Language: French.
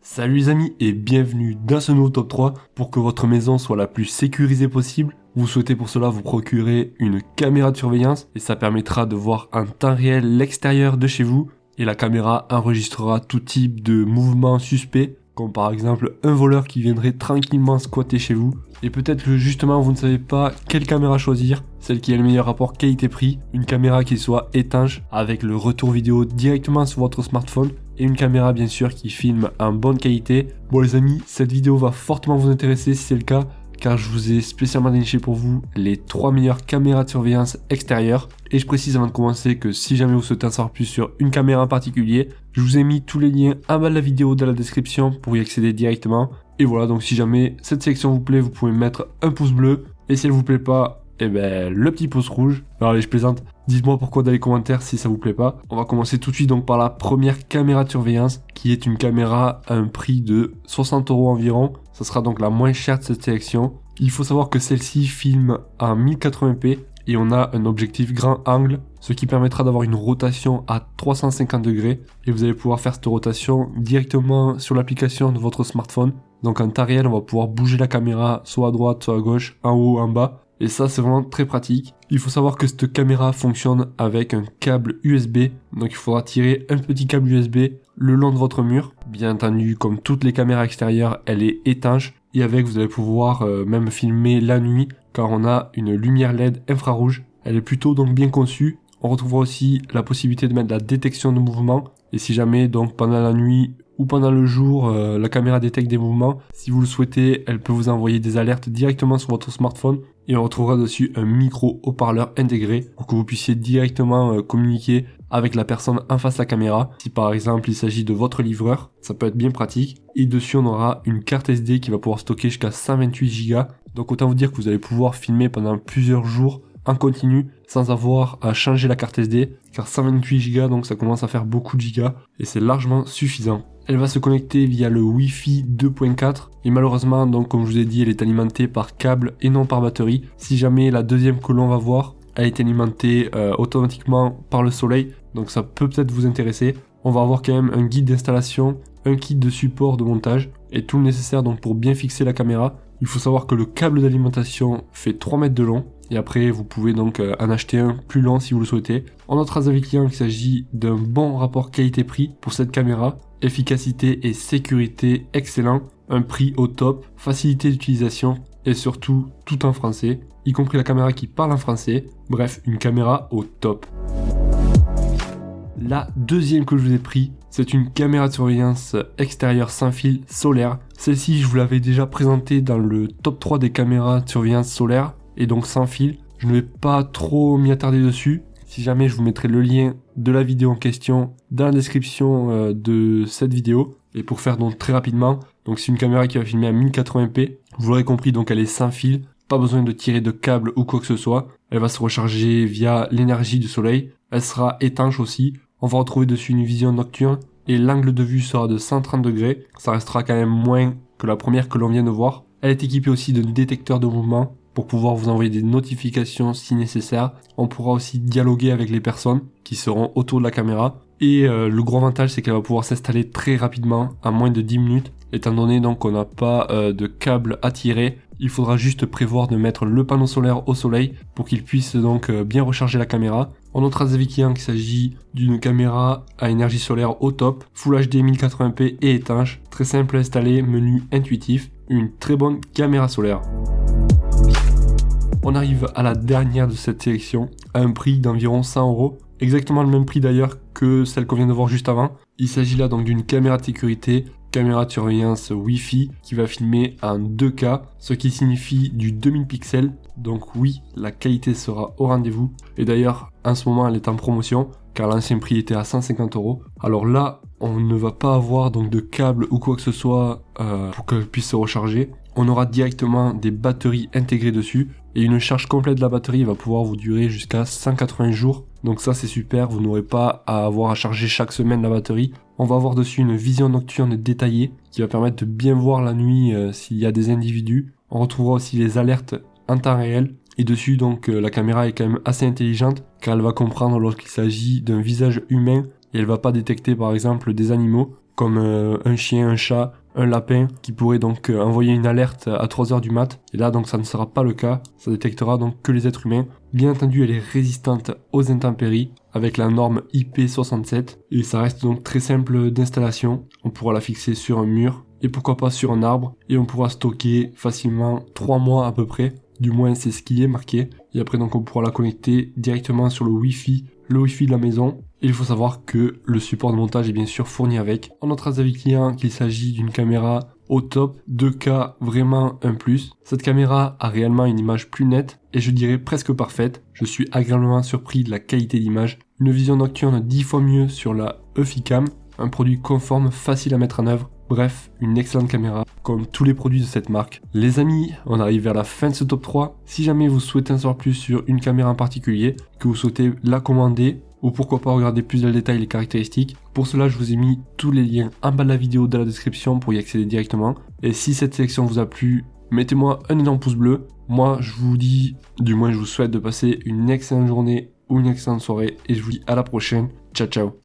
Salut les amis et bienvenue dans ce nouveau top 3 pour que votre maison soit la plus sécurisée possible. Vous souhaitez pour cela vous procurer une caméra de surveillance et ça permettra de voir en temps réel l'extérieur de chez vous et la caméra enregistrera tout type de mouvements suspects comme par exemple un voleur qui viendrait tranquillement squatter chez vous. Et peut-être que justement vous ne savez pas quelle caméra choisir, celle qui a le meilleur rapport qualité-prix, une caméra qui soit étanche avec le retour vidéo directement sur votre smartphone et une caméra bien sûr qui filme en bonne qualité. Bon les amis, cette vidéo va fortement vous intéresser si c'est le cas car je vous ai spécialement déniché pour vous les 3 meilleures caméras de surveillance extérieures. Et je précise avant de commencer que si jamais vous souhaitez en savoir plus sur une caméra en particulier, je vous ai mis tous les liens en bas de la vidéo dans la description pour y accéder directement. Et voilà, donc si jamais cette sélection vous plaît, vous pouvez mettre un pouce bleu. Et si elle vous plaît pas, eh ben le petit pouce rouge. Alors allez, je plaisante. Dites-moi pourquoi dans les commentaires si ça vous plaît pas. On va commencer tout de suite donc par la première caméra de surveillance qui est une caméra à un prix de 60 € environ. Ça sera donc la moins chère de cette sélection. Il faut savoir que celle-ci filme en 1080p et on a un objectif grand angle, ce qui permettra d'avoir une rotation à 350 degrés et vous allez pouvoir faire cette rotation directement sur l'application de votre smartphone. Donc en temps réel, on va pouvoir bouger la caméra soit à droite, soit à gauche, en haut, en bas. Et ça, c'est vraiment très pratique. Il faut savoir que cette caméra fonctionne avec un câble USB. Donc il faudra tirer un petit câble USB le long de votre mur. Bien entendu, comme toutes les caméras extérieures, elle est étanche. Et avec, vous allez pouvoir même filmer la nuit car on a une lumière LED infrarouge. Elle est plutôt donc bien conçue. On retrouvera aussi la possibilité de mettre la détection de mouvement. Et si jamais donc pendant la nuit ou pendant le jour, la caméra détecte des mouvements, si vous le souhaitez, elle peut vous envoyer des alertes directement sur votre smartphone. Et on retrouvera dessus un micro haut-parleur intégré pour que vous puissiez directement communiquer avec la personne en face de la caméra. Si par exemple il s'agit de votre livreur, ça peut être bien pratique. Et dessus on aura une carte SD qui va pouvoir stocker jusqu'à 128 Go. Donc autant vous dire que vous allez pouvoir filmer pendant plusieurs jours en continu sans avoir à changer la carte SD car 128 Go donc ça commence à faire beaucoup de gigas et c'est largement suffisant. Elle va se connecter via le Wi-Fi 2.4 et malheureusement donc comme je vous ai dit elle est alimentée par câble et non par batterie. Si jamais la deuxième que l'on va voir elle est alimentée automatiquement par le soleil donc ça peut peut-être vous intéresser. On va avoir quand même un guide d'installation, un kit de support de montage et tout le nécessaire donc pour bien fixer la caméra. Il faut savoir que le câble d'alimentation fait 3 mètres de long et après vous pouvez donc en acheter un plus long si vous le souhaitez. On notera avec les clients qu'il s'agit d'un bon rapport qualité-prix pour cette caméra, efficacité et sécurité excellent, un prix au top, facilité d'utilisation et surtout tout en français, y compris la caméra qui parle en français, bref une caméra au top. La deuxième que je vous ai pris, c'est une caméra de surveillance extérieure sans fil solaire. Celle-ci, je vous l'avais déjà présentée dans le top 3 des caméras de surveillance solaire et donc sans fil. Je ne vais pas trop m'y attarder dessus. Si jamais, je vous mettrai le lien de la vidéo en question dans la description de cette vidéo. Et pour faire donc très rapidement, donc c'est une caméra qui va filmer à 1080p. Vous l'aurez compris, donc elle est sans fil. Pas besoin de tirer de câble ou quoi que ce soit. Elle va se recharger via l'énergie du soleil. Elle sera étanche aussi. On va retrouver dessus une vision nocturne et l'angle de vue sera de 130 degrés. Ça restera quand même moins que la première que l'on vient de voir. Elle est équipée aussi d'un détecteur de mouvement pour pouvoir vous envoyer des notifications si nécessaire. On pourra aussi dialoguer avec les personnes qui seront autour de la caméra. Et le gros avantage c'est qu'elle va pouvoir s'installer très rapidement, en moins de 10 minutes. Étant donné donc qu'on n'a pas de câble à tirer, il faudra juste prévoir de mettre le panneau solaire au soleil pour qu'il puisse donc bien recharger la caméra. On notera avec client qu'il s'agit d'une caméra à énergie solaire au top, Full HD 1080p et étanche, très simple à installer, menu intuitif, une très bonne caméra solaire. On arrive à la dernière de cette sélection, à un prix d'environ 100 €, exactement le même prix d'ailleurs que celle qu'on vient de voir juste avant. Il s'agit là donc d'une caméra de sécurité, caméra de surveillance Wi-Fi qui va filmer en 2K, ce qui signifie du 2000 pixels. Donc oui, la qualité sera au rendez-vous. Et d'ailleurs, en ce moment, elle est en promotion car l'ancien prix était à 150 €. Alors là, on ne va pas avoir donc de câble ou quoi que ce soit pour qu'elle puisse se recharger. On aura directement des batteries intégrées dessus et une charge complète de la batterie va pouvoir vous durer jusqu'à 180 jours. Donc ça c'est super, vous n'aurez pas à avoir à charger chaque semaine la batterie. On va avoir dessus une vision nocturne détaillée qui va permettre de bien voir la nuit s'il y a des individus. On retrouvera aussi les alertes en temps réel. Et dessus donc la caméra est quand même assez intelligente car elle va comprendre lorsqu'il s'agit d'un visage humain et elle va pas détecter par exemple des animaux. comme un chien, un chat, un lapin, qui pourrait donc envoyer une alerte à 3h du mat. Et là, donc, ça ne sera pas le cas. Ça détectera donc que les êtres humains. Bien entendu, elle est résistante aux intempéries avec la norme IP67. Et ça reste donc très simple d'installation. On pourra la fixer sur un mur et pourquoi pas sur un arbre. Et on pourra stocker facilement 3 mois à peu près. Du moins, c'est ce qui est marqué. Et après, donc, on pourra la connecter directement sur le Wi-Fi de la maison. Et il faut savoir que le support de montage est bien sûr fourni avec. On notera à avis client qu'il s'agit d'une caméra au top, 2K vraiment un plus. Cette caméra a réellement une image plus nette et je dirais presque parfaite. Je suis agréablement surpris de la qualité d'image. Une vision nocturne 10 fois mieux sur la Eufy-Cam, un produit conforme, facile à mettre en œuvre. Bref, une excellente caméra, comme tous les produits de cette marque. Les amis, on arrive vers la fin de ce top 3. Si jamais vous souhaitez en savoir plus sur une caméra en particulier, que vous souhaitez la commander, ou pourquoi pas regarder plus dans le détail les caractéristiques, pour cela je vous ai mis tous les liens en bas de la vidéo dans la description pour y accéder directement. Et si cette sélection vous a plu, mettez-moi un énorme pouce bleu. Moi je vous dis, du moins je vous souhaite de passer une excellente journée ou une excellente soirée et je vous dis à la prochaine. Ciao ciao.